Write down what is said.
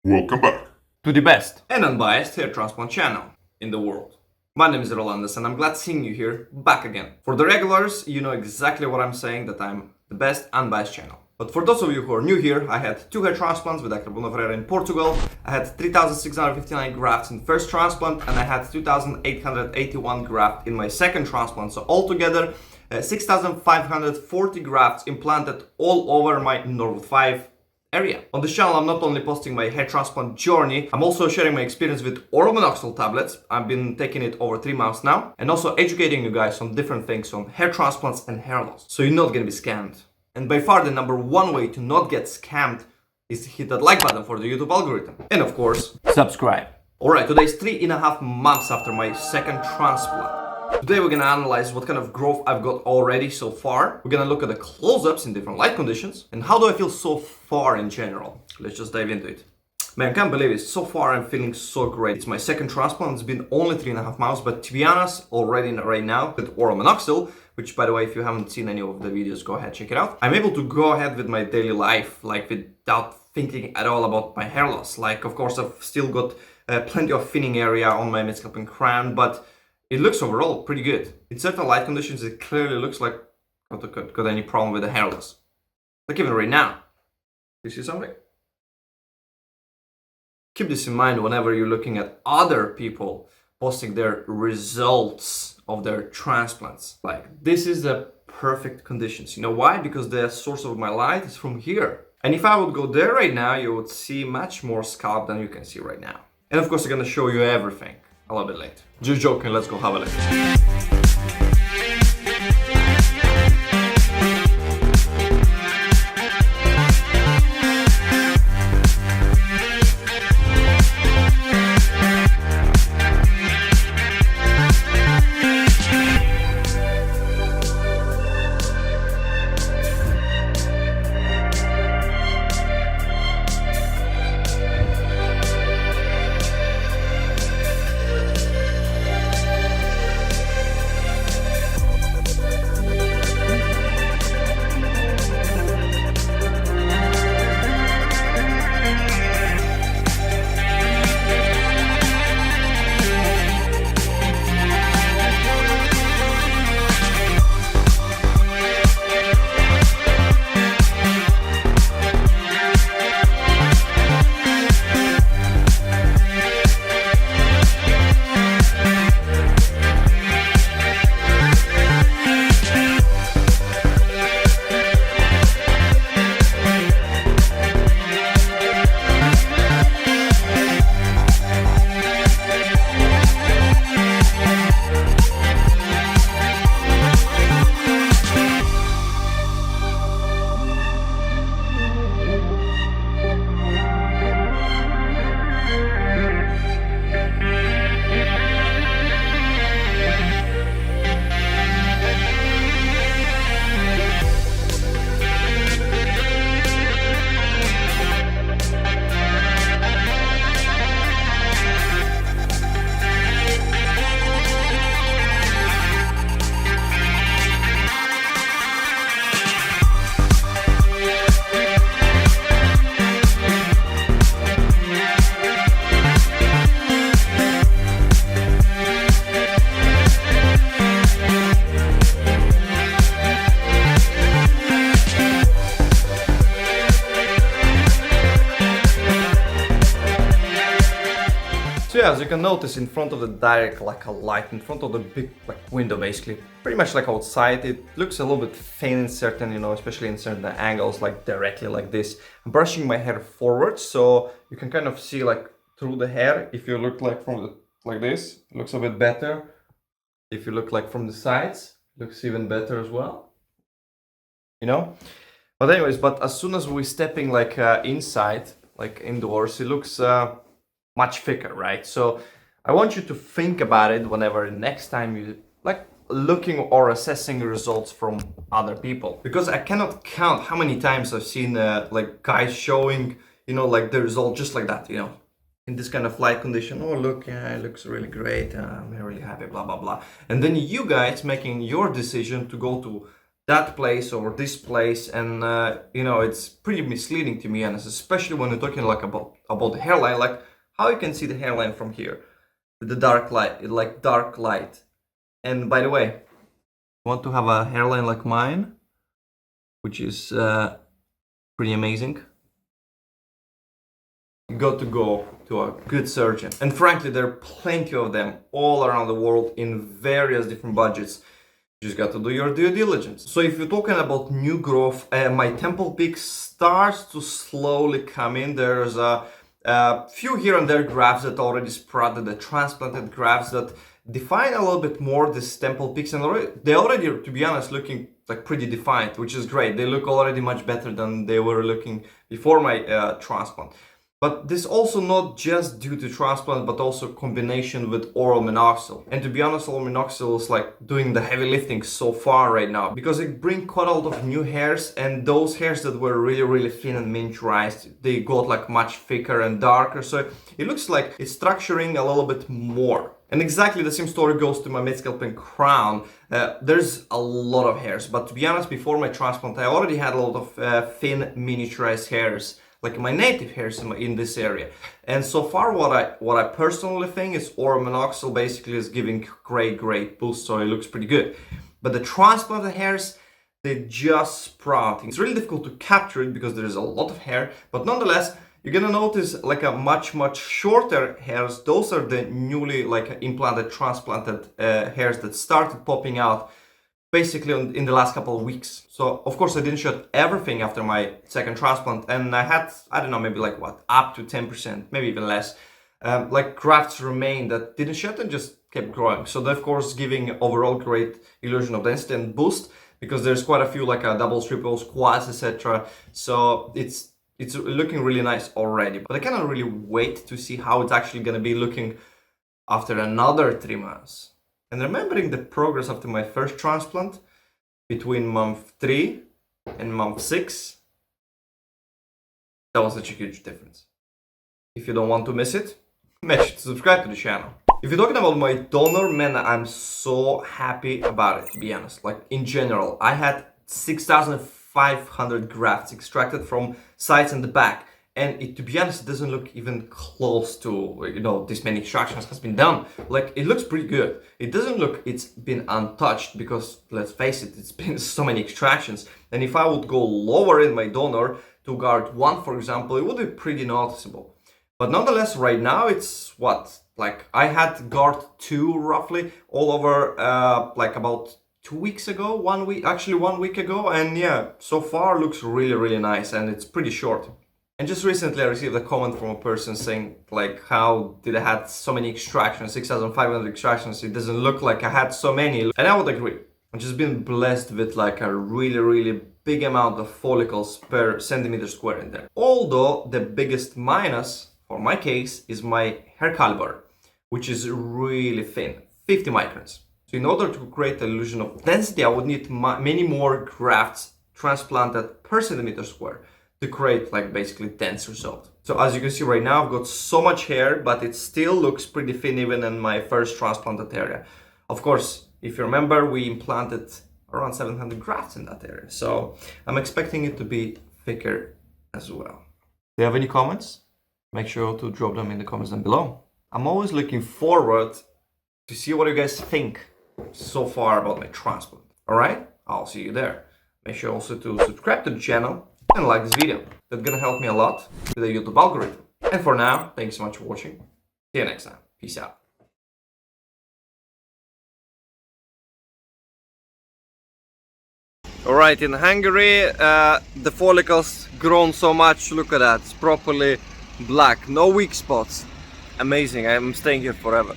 Welcome back to the best and unbiased hair transplant channel in the world. My name is Rolandas and I'm glad seeing you here back again. For the regulars, you know exactly what I'm saying, that I'm the best unbiased channel. But for those of you who are new here, I had 2 hair transplants with Dr. Bruno Ferreira in Portugal. I had 3,659 grafts in first transplant and I had 2,881 grafts in my second transplant. So altogether, 6,540 grafts implanted all over my NW5 area. On this channel, I'm not only posting my hair transplant journey, I'm also sharing my experience with oral minoxidil tablets. I've been taking it over 3 months now, and also educating you guys on different things on hair transplants and hair loss, so you're not gonna be scammed. And by far the #1 way to not get scammed is to hit that like button for the YouTube algorithm. And of course, subscribe. Alright, today is 3.5 months after my second transplant. Today we're gonna analyze what kind of growth I've got already so far. We're gonna look at the close-ups in different light conditions and how do I feel so far in general. Let's just dive into it. Man, I can't believe it. So far I'm feeling so great. It's my second transplant. It's been only 3.5 months, but to be honest, already right now with oral minoxidil, which by the way, if you haven't seen any of the videos, go ahead, check it out. I'm able to go ahead with my daily life, like without thinking at all about my hair loss. Like, of course, I've still got plenty of thinning area on my mid-scalp and crown, but it looks overall pretty good. In certain light conditions, it clearly looks like I haven't got any problem with the hair loss. Like even right now. You see something? Keep this in mind whenever you're looking at other people posting their results of their transplants. Like, this is the perfect conditions. You know why? Because the source of my light is from here. And if I would go there right now, you would see much more scalp than you can see right now. And of course, I'm gonna show you everything a little bit later. Just joking, let's go have a look. So yeah, as you can notice, in front of the direct like a light, in front of the big like window basically, pretty much like outside, it looks a little bit thin in certain, you know, especially in certain angles, like directly like this. I'm brushing my hair forward so you can kind of see like through the hair. If you look like from the like this, it looks a bit better. If you look like from the sides, it looks even better as well, you know. But anyways, but as soon as we're stepping like inside, like indoors, it looks much thicker, right? So I want you to think about it whenever next time you like looking or assessing results from other people, because I cannot count how many times I've seen like guys showing, you know, like the result just like that, you know, in this kind of light condition. Oh look, yeah, it looks really great, I'm really happy, blah blah blah. And then you guys making your decision to go to that place or this place, and you know, it's pretty misleading to me, and especially when you're talking like about the hairline, like how you can see the hairline from here with the dark light, like dark light. And by the way, want to have a hairline like mine, which is pretty amazing, you got to go to a good surgeon. And frankly, there are plenty of them all around the world in various different budgets. You just got to do your due diligence. So if you're talking about new growth, my temple peak starts to slowly come in. There's a few here and there grafts that already sprouted, the transplanted grafts that define a little bit more this temple peaks, and they already, to be honest, looking like pretty defined, which is great. They look already much better than they were looking before my transplant. But this also not just due to transplant, but also combination with oral minoxidil. And to be honest, oral minoxidil is like doing the heavy lifting so far right now, because it brings quite a lot of new hairs, and those hairs that were really thin and miniaturized, they got like much thicker and darker. So it looks like it's structuring a little bit more. And exactly the same story goes to my mid-scalp and crown. There's a lot of hairs, but to be honest, before my transplant, I already had a lot of thin miniaturized hairs, like my native hairs in this area. And so far, what I personally think is oral minoxidil basically is giving great boost, so it looks pretty good. But the transplanted hairs, they just sprouting. It's really difficult to capture it because there is a lot of hair, but nonetheless, you're gonna notice like a much shorter hairs. Those are the newly like implanted, transplanted hairs that started popping out basically in the last couple of weeks. So of course I didn't shed everything after my second transplant, and I had, I don't know, maybe like what, up to 10%, maybe even less, like grafts remained that didn't shed and just kept growing. So that of course giving overall great illusion of density and boost, because there's quite a few like doubles, triples, quads, etc. So it's looking really nice already, but I cannot really wait to see how it's actually going to be looking after another 3 months. And remembering the progress after my first transplant between month 3 and month 6, that was such a huge difference. If you don't want to miss it, make sure to subscribe to the channel. If you're talking about my donor, man, I'm so happy about it, to be honest. Like in general, I had 6,500 grafts extracted from sites in the back, and it, to be honest, it doesn't look even close to, you know, this many extractions has been done. Like it looks pretty good. It doesn't look it's been untouched, because let's face it, it's been so many extractions. And if I would go lower in my donor to guard 1, for example, it would be pretty noticeable. But nonetheless, right now it's what, like I had guard 2 roughly all over like about 2 weeks ago, 1 week, actually 1 week ago, and yeah, so far looks really nice, and it's pretty short. And just recently I received a comment from a person saying like, how did I had so many extractions, 6,500 extractions, it doesn't look like I had so many. And I would agree. I've just been blessed with like a really big amount of follicles per centimeter square in there. Although the biggest minus for my case is my hair caliber, which is really thin, 50 microns. So in order to create the illusion of density, I would need many more grafts transplanted per centimeter square to create like basically dense result. So as you can see right now, I've got so much hair, but it still looks pretty thin even in my first transplanted area. Of course, if you remember, we implanted around 700 grafts in that area. So I'm expecting it to be thicker as well. Do you have any comments? Make sure to drop them in the comments down below. I'm always looking forward to see what you guys think so far about my transplant. All right, I'll see you there. Make sure also to subscribe to the channel and like this video. That's gonna help me a lot with the YouTube algorithm. And for now, thanks so much for watching. See you next time. Peace out. Alright, in Hungary, the follicles grown so much. Look at that, it's properly black, no weak spots. Amazing, I'm staying here forever.